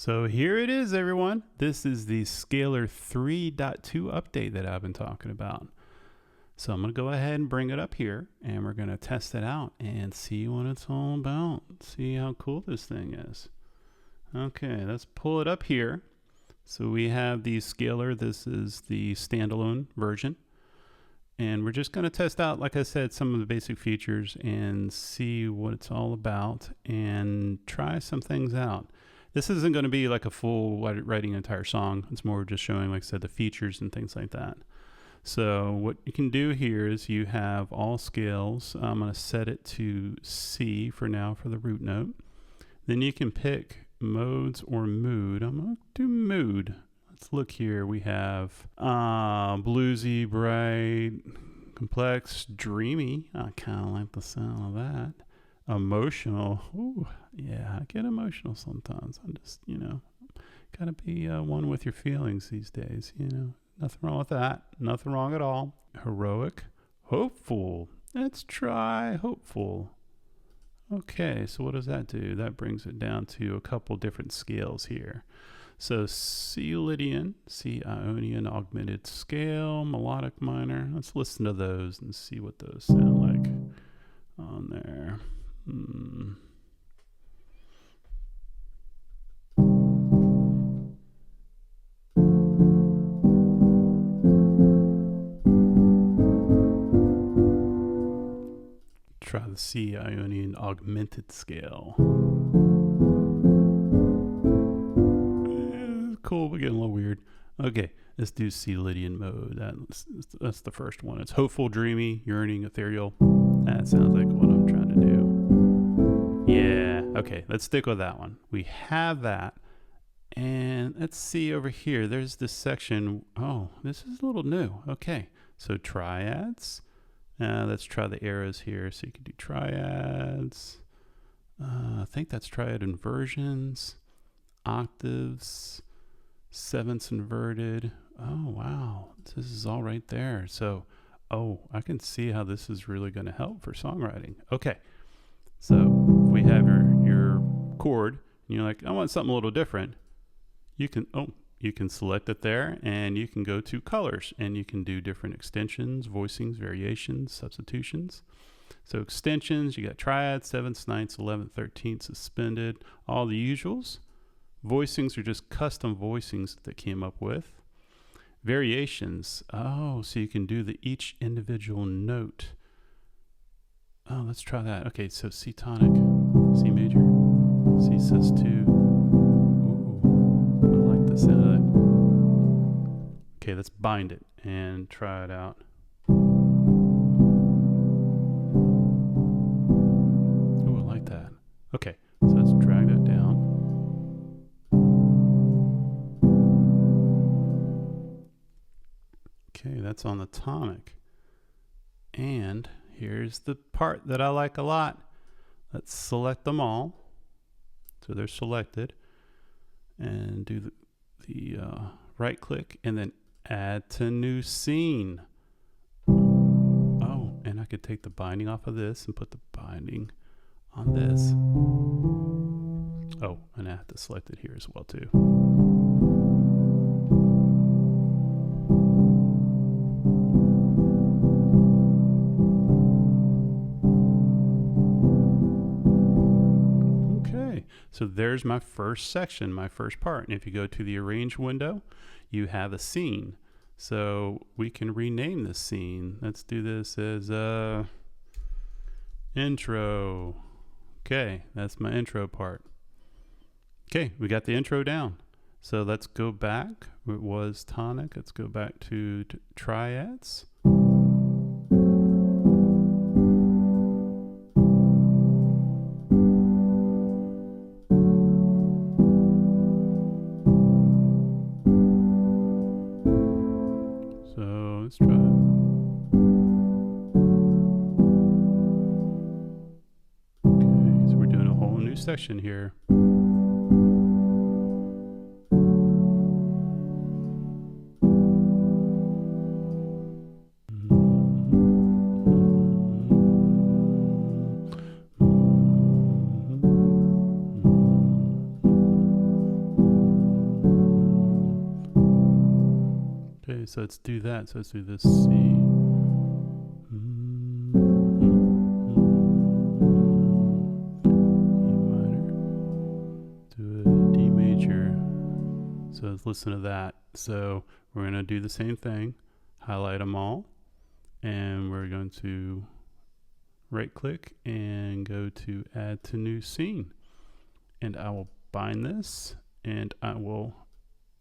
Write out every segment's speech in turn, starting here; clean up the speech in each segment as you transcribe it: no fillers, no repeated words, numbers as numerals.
So here it is, everyone. This is the Scalar 3.2 update that I've been talking about. So I'm going to go ahead and bring it up here, and we're going to test it out and see what it's all about. See how cool this thing is. Okay, let's pull it up here. So we have the Scalar. This is the standalone version. And we're just going to test out, like I said, some of the basic features and see what it's all about and try some things out. This isn't going to be like a full writing an entire song. It's more just showing, like I said, the features and things like that. So what you can do here is you have all scales. I'm going to set it to C for now for the root note. Then you can pick modes or mood. I'm going to do mood. Let's look here. We have bluesy, bright, complex, dreamy. I kind of like the sound of that. Emotional. Ooh, yeah, I get emotional sometimes. I'm just, gotta be one with your feelings these days, Nothing wrong with that. Nothing wrong at all. Heroic. Hopeful. Let's try hopeful. Okay, so what does that do? That brings it down to a couple different scales here. So C Lydian, C Ionian augmented scale, melodic minor. Let's listen to those and see what those sound like on there. Try the C Ionian augmented scale. Cool, but getting a little weird. Okay, let's do C Lydian mode. That's the first one. It's hopeful, dreamy, yearning, ethereal. That sounds like what I'm trying to do. Yeah, okay, let's stick with that one. We have that. And let's see over here. There's this section. Oh, this is a little new. Okay, so triads. Let's try the arrows here. So you can do triads. I think that's triad inversions, octaves, sevenths inverted. Oh, wow. This is all right there. So, I can see how this is really going to help for songwriting. Okay. So if we have your chord, and you're like, I want something a little different, you can select it there, and you can go to colors, and you can do different extensions, voicings, variations, substitutions. So extensions, you got triads, sevenths, ninths, 11th, 13th, suspended, all the usuals. Voicings are just custom voicings that they came up with. Variations, so you can do each individual note. Oh, let's try that. Okay, so C tonic, C major, C sus2. Ooh, I like the sound of that. Okay, let's bind it and try it out. Ooh, I like that. Okay, so let's drag that down. Okay, that's on the tonic. And here's the part that I like a lot. Let's select them all. So they're selected. And do the right click and then add to new scene. Oh, and I could take the binding off of this and put the binding on this. Oh, and I have to select it here as well too. So there's my first section, my first part. And if you go to the arrange window, you have a scene. So we can rename this scene. Let's do this as intro. Okay, that's my intro part. Okay, we got the intro down. So let's go back. It was tonic. Let's go back to triads. Let's try it. Okay, so we're doing a whole new section here. so let's do that. So let's do this C. So let's listen to that. So we're going to do the same thing, highlight them all, and we're going to right click and go to add to new scene. And I will bind this and I will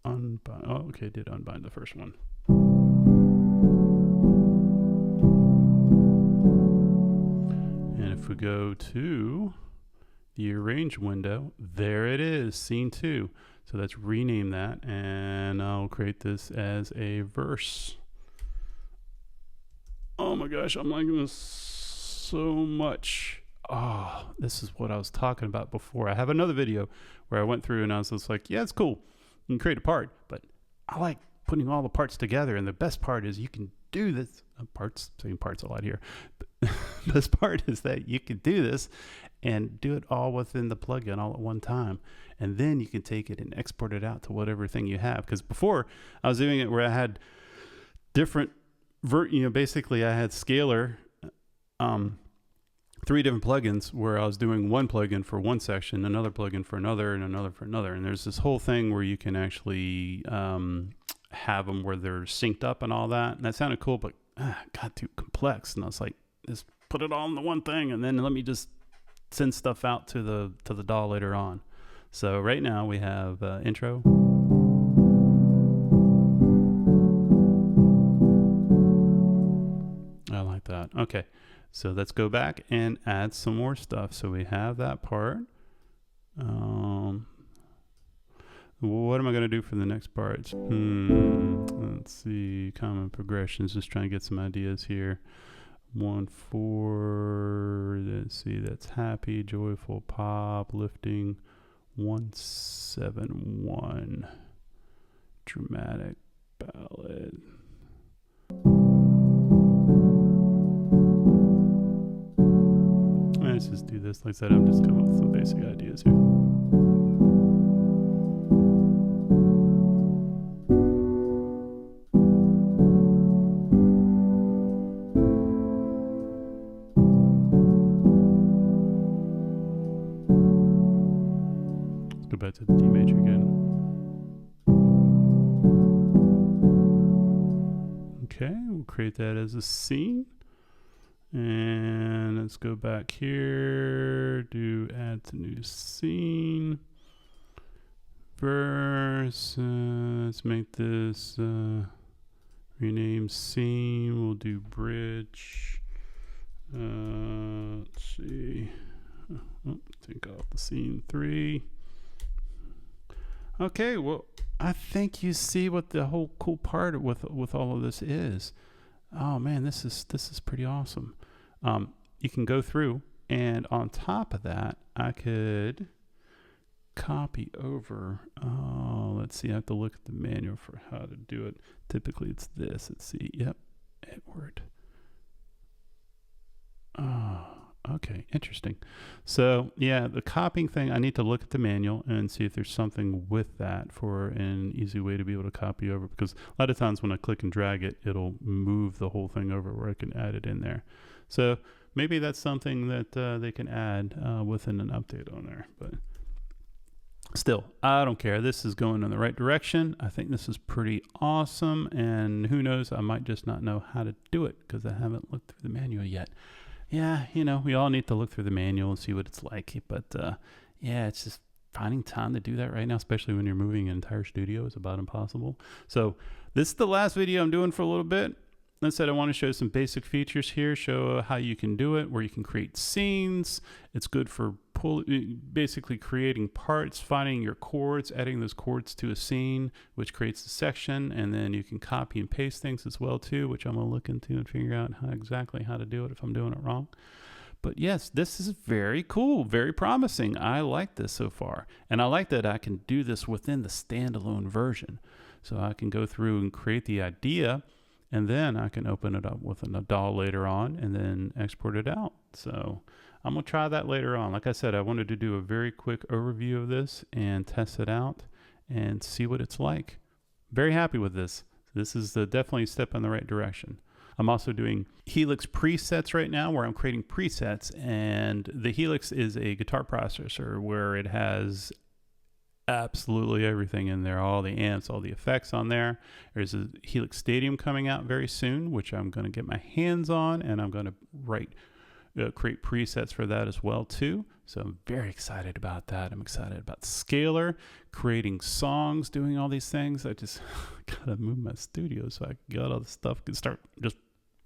unbind. Oh, okay, I did unbind the first one. And if we go to the arrange window, there it is, scene 2. So let's rename that, and I'll create this as a verse. Oh my gosh, I'm liking this so much. Oh, this is what I was talking about before. I have another video where I went through and I was just like, yeah, it's cool. You can create a part, but I like putting all the parts together. And the best part is you can do this. Saying parts a lot here. But the best part is that you can do this and do it all within the plugin all at one time. And then you can take it and export it out to whatever thing you have. Because before I was doing it where I had different, basically I had Scalar, 3 different plugins where I was doing one plugin for one section, another plugin for another, and another for another. And there's this whole thing where you can actually have them where they're synced up and all that. And that sounded cool, but got too complex. And I was like, just put it all in the one thing, and then let me just send stuff out to the DAW later on. So right now we have intro. I like that. Okay, so let's go back and add some more stuff. So we have that part. What am I going to do for the next part? Let's see, common progressions, just trying to get some ideas here. 1-4, let's see, that's happy, joyful, pop, lifting. 1-7-1, dramatic ballad. Let's just do this. Like I said, I'm just coming up with some basic ideas here. Go back to the D major again. Okay, we'll create that as a scene. And let's go back here, do add to new scene. Verse, let's make this rename scene. We'll do bridge. Let's see. Take off the scene 3. Okay, well, I think you see what the whole cool part with all of this is. Oh man, this is pretty awesome. You can go through, and on top of that, I could copy over. Oh, let's see. I have to look at the manual for how to do it. Typically, it's this. Let's see. Yep, Edward. Oh. Okay, interesting. So yeah, the copying thing, I need to look at the manual and see if there's something with that for an easy way to be able to copy over, because a lot of times when I click and drag it, it'll move the whole thing over where I can add it in there. So maybe that's something that they can add within an update on there. But still, I don't care. This is going in the right direction. I think this is pretty awesome, and who knows, I might just not know how to do it because I haven't looked through the manual yet. Yeah, we all need to look through the manual and see what it's like. But yeah, it's just finding time to do that right now, especially when you're moving an entire studio, is about impossible. So this is the last video I'm doing for a little bit. Like I said, I want to show some basic features here, show how you can do it, where you can create scenes. It's good for basically creating parts, finding your chords, adding those chords to a scene, which creates a section, and then you can copy and paste things as well too, which I'm going to look into and figure out exactly how to do it if I'm doing it wrong. But yes, this is very cool, very promising. I like this so far, and I like that I can do this within the standalone version. So I can go through and create the idea, and then I can open it up with a DAW later on and then export it out. So I'm going to try that later on. Like I said, I wanted to do a very quick overview of this and test it out and see what it's like. Very happy with this. this is definitely a step in the right direction. I'm also doing Helix Presets right now, where I'm creating presets, and the Helix is a guitar processor where it has absolutely everything in there, all the amps, all the effects on there. There's a Helix Stadium coming out very soon, which I'm going to get my hands on, and I'm going to create presets for that as well too. So I'm very excited about that. I'm excited about Scalar, creating songs, doing all these things. I just gotta move my studio so I can get all this stuff and start just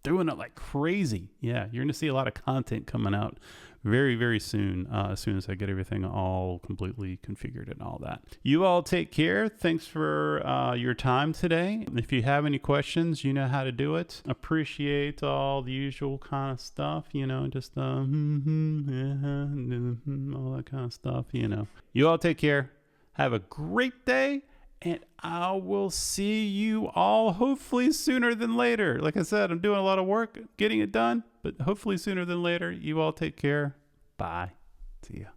doing it like crazy. Yeah, you're gonna see a lot of content coming out very, very soon, as soon as I get everything all completely configured and all that. You all take care. Thanks for your time today. If you have any questions, you know how to do it. Appreciate all the usual kind of stuff, you know, just all that kind of stuff, you know. You all take care. Have a great day, and I will see you all hopefully sooner than later. Like I said, I'm doing a lot of work getting it done, but hopefully sooner than later. You all take care. Bye. See ya.